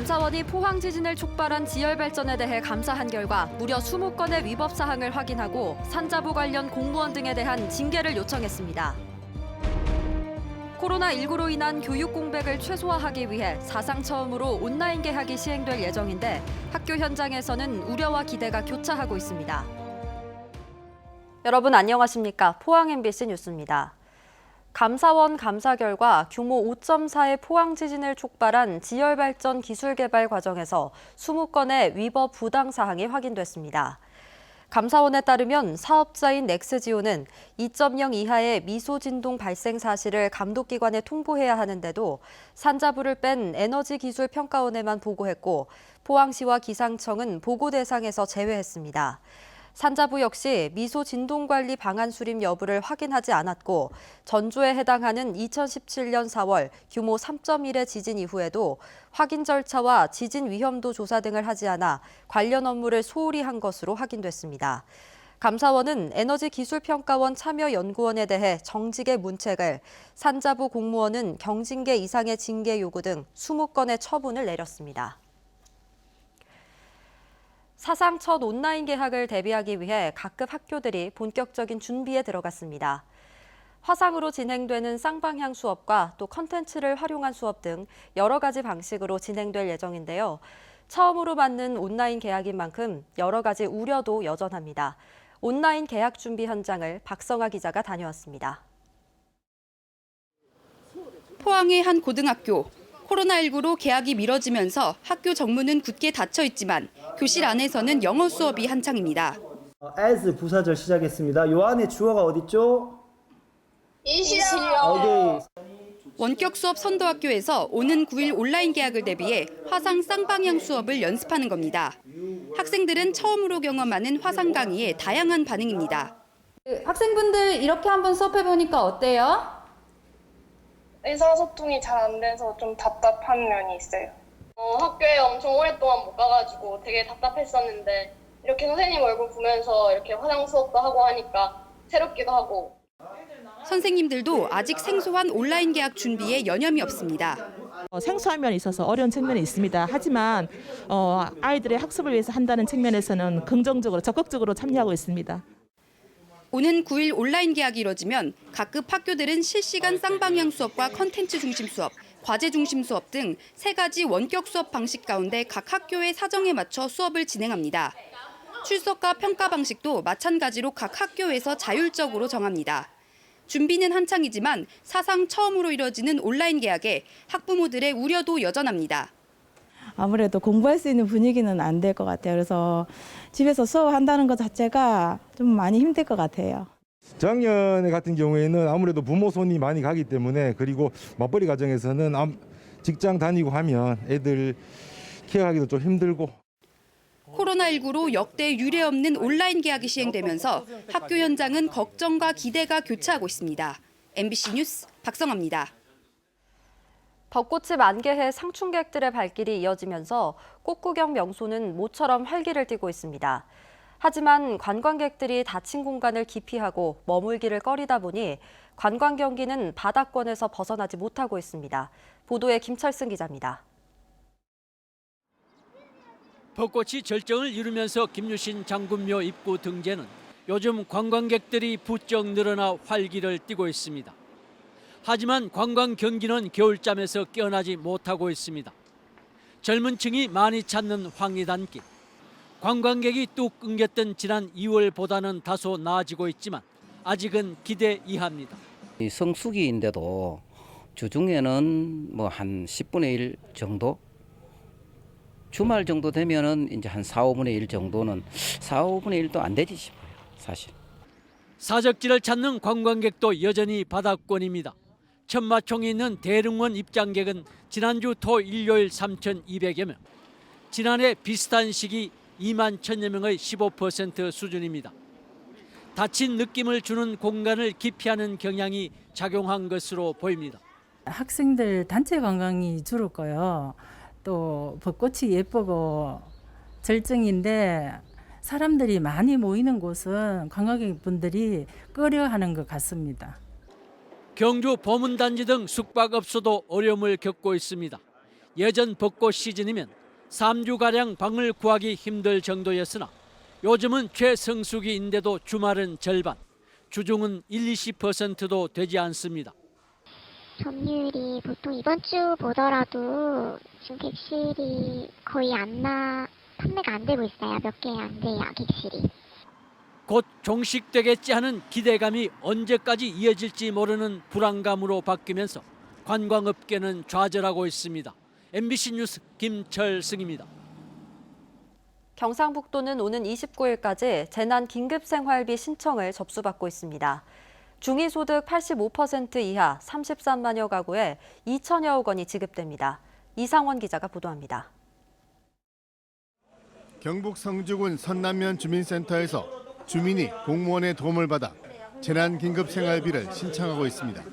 감사원이 포항 지진을 촉발한 지열 발전에 대해 감사한 결과 무려 20건의 위법 사항을 확인하고 산자부 관련 공무원 등에 대한 징계를 요청했습니다. 코로나19로 인한 교육 공백을 최소화하기 위해 사상 처음으로 온라인 개학이 시행될 예정인데 학교 현장에서는 우려와 기대가 교차하고 있습니다. 여러분 안녕하십니까? 포항 MBC 뉴스입니다. 감사원 감사 결과 규모 5.4의 포항 지진을 촉발한 지열 발전 기술 개발 과정에서 20건의 위법 부당 사항이 확인됐습니다. 감사원에 따르면 사업자인 넥스지오는 2.0 이하의 미소 진동 발생 사실을 감독기관에 통보해야 하는데도 산자부를 뺀 에너지기술평가원에만 보고했고 포항시와 기상청은 보고 대상에서 제외했습니다. 산자부 역시 미소 진동 관리 방안 수립 여부를 확인하지 않았고 전조에 해당하는 2017년 4월 규모 3.1의 지진 이후에도 확인 절차와 지진 위험도 조사 등을 하지 않아 관련 업무를 소홀히 한 것으로 확인됐습니다. 감사원은 에너지기술평가원 참여연구원에 대해 정직의 문책을, 산자부 공무원은 경징계 이상의 징계 요구 등 20건의 처분을 내렸습니다. 사상 첫 온라인 개학을 대비하기 위해 각급 학교들이 본격적인 준비에 들어갔습니다. 화상으로 진행되는 쌍방향 수업과 또 컨텐츠를 활용한 수업 등 여러 가지 방식으로 진행될 예정인데요. 처음으로 맞는 온라인 개학인 만큼 여러 가지 우려도 여전합니다. 온라인 개학 준비 현장을 박성아 기자가 다녀왔습니다. 포항의 한 고등학교. 코로나19로 개학이 미뤄지면서 학교 정문은 굳게 닫혀 있지만 교실 안에서는 영어 수업이 한창입니다. as 부사절 시작했습니다. 요 안에 주어가 어딨죠? 이시요. 원격 수업 선도학교에서 오는 9일 온라인 개학을 대비해 화상 쌍방향 수업을 연습하는 겁니다. 학생들은 처음으로 경험하는 화상 강의에 다양한 반응입니다. 학생분들 이렇게 한번 수업해보니까 어때요? 의사소통이 잘 안 돼서 좀 답답한 면이 있어요. 학교에 엄청 오랫동안 못 가가지고 되게 답답했었는데 이렇게 선생님 얼굴 보면서 이렇게 화상 수업도 하고 하니까 새롭기도 하고. 선생님들도 아직 생소한 온라인 개학 준비에 여념이 없습니다. 생소한 면이 있어서 어려운 측면이 있습니다. 하지만 아이들의 학습을 위해서 한다는 측면에서는 긍정적으로 적극적으로 참여하고 있습니다. 오는 9일 온라인 개학이 이뤄지면 각급 학교들은 실시간 쌍방향 수업과 컨텐츠 중심 수업, 과제 중심 수업 등 3가지 원격 수업 방식 가운데 각 학교의 사정에 맞춰 수업을 진행합니다. 출석과 평가 방식도 마찬가지로 각 학교에서 자율적으로 정합니다. 준비는 한창이지만 사상 처음으로 이뤄지는 온라인 개학에 학부모들의 우려도 여전합니다. 아무래도 공부할 수 있는 분위기는 안 될 것 같아요. 그래서 집에서 수업한다는 것 자체가 좀 많이 힘들 것 같아요. 작년 같은 경우에는 아무래도 부모 손이 많이 가기 때문에, 그리고 맞벌이 가정에서는 직장 다니고 하면 애들 케어하기도 좀 힘들고. 코로나19로 역대 유례 없는 온라인 개학이 시행되면서 학교 현장은 걱정과 기대가 교차하고 있습니다. MBC 뉴스 박성아입니다. 벚꽃이 만개해 상춘객들의 발길이 이어지면서 꽃구경 명소는 모처럼 활기를 띠고 있습니다. 하지만 관광객들이 닫힌 공간을 기피하고 머물기를 꺼리다 보니 관광 경기는 바다권에서 벗어나지 못하고 있습니다. 보도에 김철승 기자입니다. 벚꽃이 절정을 이루면서 김유신 장군묘 입구 등재는 요즘 관광객들이 부쩍 늘어나 활기를 띠고 있습니다. 하지만 관광 경기는 겨울잠에서 깨어나지 못하고 있습니다. 젊은 층이 많이 찾는 황리단길. 관광객이 뚝 끊겼던 지난 2월보다는 다소 나아지고 있지만 아직은 기대 이하입니다. 성수기인데도 주중에는 뭐 한 10분의 1 정도? 주말 정도 되면은 이제 한 4, 5분의 1 정도는 4, 5분의 1도 안 되지 싶어요, 사실. 사적지를 찾는 관광객도 여전히 바다권입니다. 천마총이 있는 대릉원 입장객은 지난주 토 일요일 3,200여 명, 지난해 비슷한 시기 2만 1,000여 명의 15% 수준입니다. 닫힌 느낌을 주는 공간을 기피하는 경향이 작용한 것으로 보입니다. 학생들 단체 관광이 줄을 거요. 또 벚꽃이 예쁘고 절정인데 사람들이 많이 모이는 곳은 관광객분들이 꺼려하는 것 같습니다. 경주 보문단지 등 숙박업소도 어려움을 겪고 있습니다. 예전 벚꽃 시즌이면 3주가량 방을 구하기 힘들 정도였으나 요즘은 최성수기인데도 주말은 절반, 주중은 20%도 되지 않습니다. 점유율이 보통 이번 주 보더라도 지금 객실이 거의 판매가 안 되고 있어요. 몇 개 안 돼요, 객실이. 곧 종식되겠지 하는 기대감이 언제까지 이어질지 모르는 불안감으로 바뀌면서 관광업계는 좌절하고 있습니다. MBC 뉴스 김철승입니다. 경상북도는 오는 29일까지 재난 긴급생활비 신청을 접수받고 있습니다. 중위소득 85% 이하 33만여 가구에 2천여억 원이 지급됩니다. 이상원 기자가 보도합니다. 경북 성주군 선남면 주민센터에서 주민이 공무원의 도움을 받아 재난긴급생활비를 신청하고 있습니다.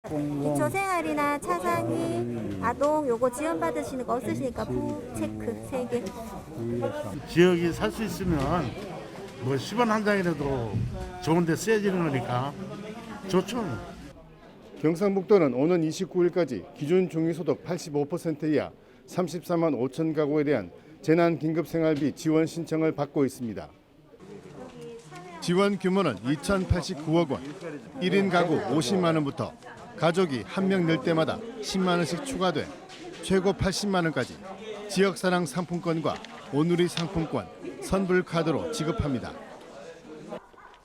기초생활이나 차상위, 아동 요거 지원받으시는 거 없으시니까 체크 3개. 지역이 살 수 있으면 뭐 10원 한 장이라도 좋은 데 쓰여지는 거니까 좋죠. 경상북도는 오는 29일까지 기준 중위소득 85% 이하 34만 5천 가구에 대한 재난긴급생활비 지원 신청을 받고 있습니다. 지원 규모는 2,089억 원, 1인 가구 50만 원부터 가족이 한 명 늘 때마다 10만 원씩 추가돼 최고 80만 원까지 지역사랑 상품권과 오누리 상품권, 선불카드로 지급합니다.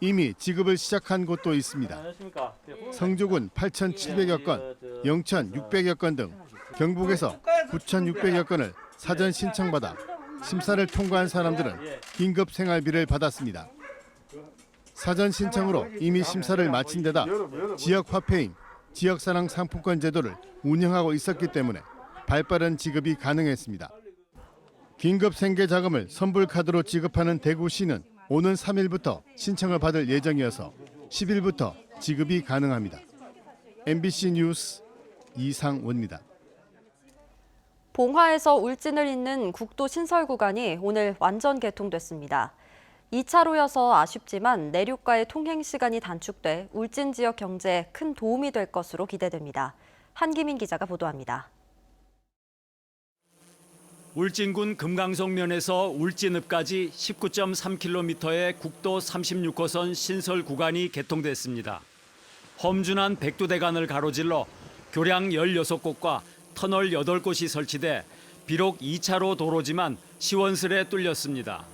이미 지급을 시작한 곳도 있습니다. 성주군 8,700여 건, 영천 600여 건 등 경북에서 9,600여 건을 사전 신청받아 심사를 통과한 사람들은 긴급생활비를 받았습니다. 사전 신청으로 이미 심사를 마친 데다 지역 화폐인 지역사랑 상품권 제도를 운영하고 있었기 때문에 발빠른 지급이 가능했습니다. 긴급 생계 자금을 선불카드로 지급하는 대구시는 오는 3일부터 신청을 받을 예정이어서 10일부터 지급이 가능합니다. MBC 뉴스 이상원입니다. 봉화에서 울진을 잇는 국도 신설 구간이 오늘 완전 개통됐습니다. 2차로여서 아쉽지만 내륙과의 통행 시간이 단축돼 울진 지역 경제에 큰 도움이 될 것으로 기대됩니다. 한기민 기자가 보도합니다. 울진군 금강송면에서 울진읍까지 19.3km의 국도 36호선 신설 구간이 개통됐습니다. 험준한 백두대간을 가로질러 교량 16곳과 터널 8곳이 설치돼 비록 2차로 도로지만 시원스레 뚫렸습니다.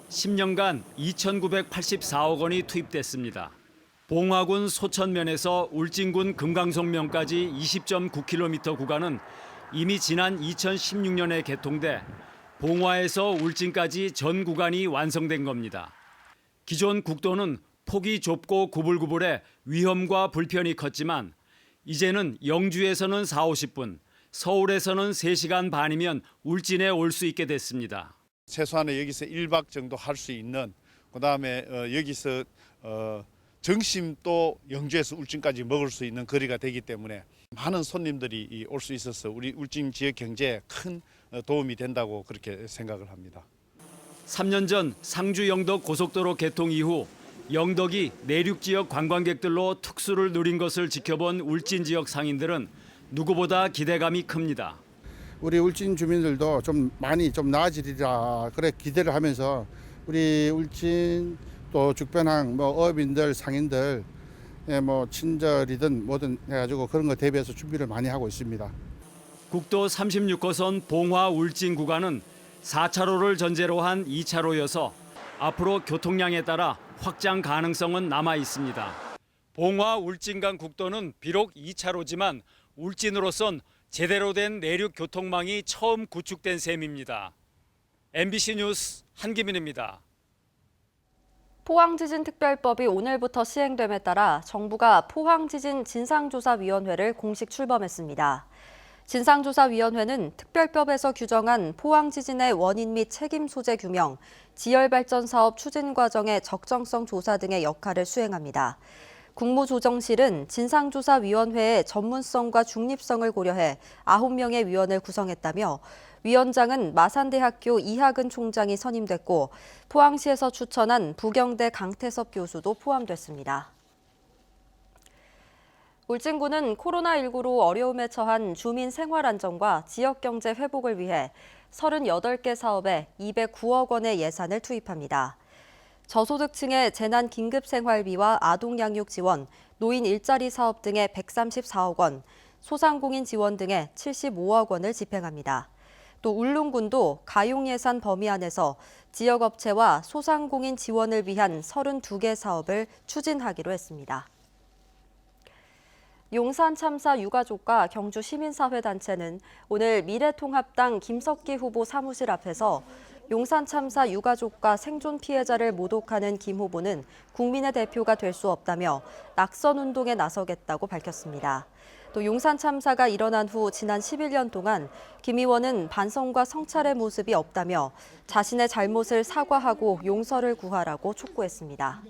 10년간 2,984억 원이 투입됐습니다. 봉화군 소천면에서 울진군 금강송면까지 20.9km 구간은 이미 지난 2016년에 개통돼 봉화에서 울진까지 전 구간이 완성된 겁니다. 기존 국도는 폭이 좁고 구불구불해 위험과 불편이 컸지만 이제는 영주에서는 40-50분, 서울에서는 3시간 반이면 울진에 올 수 있게 됐습니다. 최소한의 여기서 1박 정도 할 수 있는, 그다음에 여기서 정심 또 영주에서 울진까지 먹을 수 있는 거리가 되기 때문에 많은 손님들이 올 수 있어서 우리 울진 지역 경제에 큰 도움이 된다고 그렇게 생각을 합니다. 3년 전 상주 영덕 고속도로 개통 이후 영덕이 내륙 지역 관광객들로 특수를 누린 것을 지켜본 울진 지역 상인들은 누구보다 기대감이 큽니다. 우리 울진 주민들도 좀 많이 좀 나아지리라 그래 기대를 하면서 우리 울진 또 주변항 뭐 어민들 상인들 뭐 친절이든 뭐든 해가지고 그런 거 대비해서 준비를 많이 하고 있습니다. 국도 36호선 봉화 울진 구간은 4차로를 전제로 한 2차로여서 앞으로 교통량에 따라 확장 가능성은 남아 있습니다. 봉화 울진간 국도는 비록 2차로지만 울진으로선 제대로 된 내륙 교통망이 처음 구축된 셈입니다. MBC 뉴스 한기민입니다. 포항지진특별법이 오늘부터 시행됨에 따라 정부가 포항지진 진상조사위원회를 공식 출범했습니다. 진상조사위원회는 특별법에서 규정한 포항지진의 원인 및 책임 소재 규명, 지열발전 사업 추진 과정의 적정성 조사 등의 역할을 수행합니다. 국무조정실은 진상조사위원회의 전문성과 중립성을 고려해 9명의 위원을 구성했다며 위원장은 마산대학교 이학은 총장이 선임됐고 포항시에서 추천한 부경대 강태섭 교수도 포함됐습니다. 울진군은 코로나19로 어려움에 처한 주민 생활 안정과 지역 경제 회복을 위해 38개 사업에 209억 원의 예산을 투입합니다. 저소득층의 재난 긴급 생활비와 아동 양육 지원, 노인 일자리 사업 등의 134억 원, 소상공인 지원 등의 75억 원을 집행합니다. 또 울릉군도 가용 예산 범위 안에서 지역업체와 소상공인 지원을 위한 32개 사업을 추진하기로 했습니다. 용산 참사 유가족과 경주 시민사회단체는 오늘 미래통합당 김석기 후보 사무실 앞에서 용산 참사 유가족과 생존 피해자를 모독하는 김 후보는 국민의 대표가 될 수 없다며 낙선 운동에 나서겠다고 밝혔습니다. 또 용산 참사가 일어난 후 지난 11년 동안 김 의원은 반성과 성찰의 모습이 없다며 자신의 잘못을 사과하고 용서를 구하라고 촉구했습니다.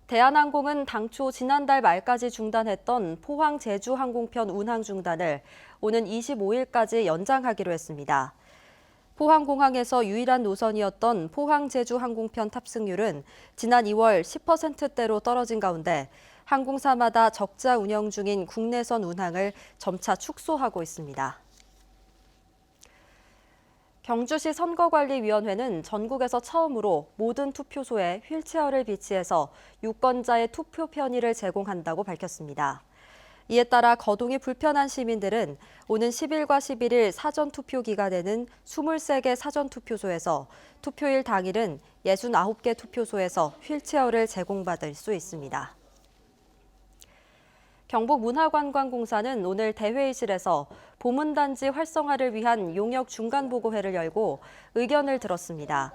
대한항공은 당초 지난달 말까지 중단했던 포항 제주 항공편 운항 중단을 오는 25일까지 연장하기로 했습니다. 포항공항에서 유일한 노선이었던 포항 제주 항공편 탑승률은 지난 2월 10%대로 떨어진 가운데 항공사마다 적자 운영 중인 국내선 운항을 점차 축소하고 있습니다. 경주시 선거관리위원회는 전국에서 처음으로 모든 투표소에 휠체어를 비치해서 유권자의 투표 편의를 제공한다고 밝혔습니다. 이에 따라 거동이 불편한 시민들은 오는 10일과 11일 사전투표 기간에는 23개 사전투표소에서 투표일 당일은 69개 투표소에서 휠체어를 제공받을 수 있습니다. 경북문화관광공사는 오늘 대회의실에서 보문단지 활성화를 위한 용역 중간보고회를 열고 의견을 들었습니다.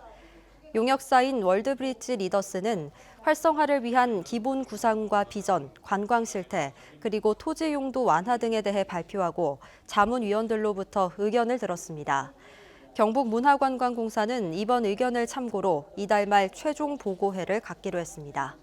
용역사인 월드브릿지 리더스는 활성화를 위한 기본 구상과 비전, 관광 실태, 그리고 토지 용도 완화 등에 대해 발표하고 자문위원들로부터 의견을 들었습니다. 경북문화관광공사는 이번 의견을 참고로 이달 말 최종 보고회를 갖기로 했습니다.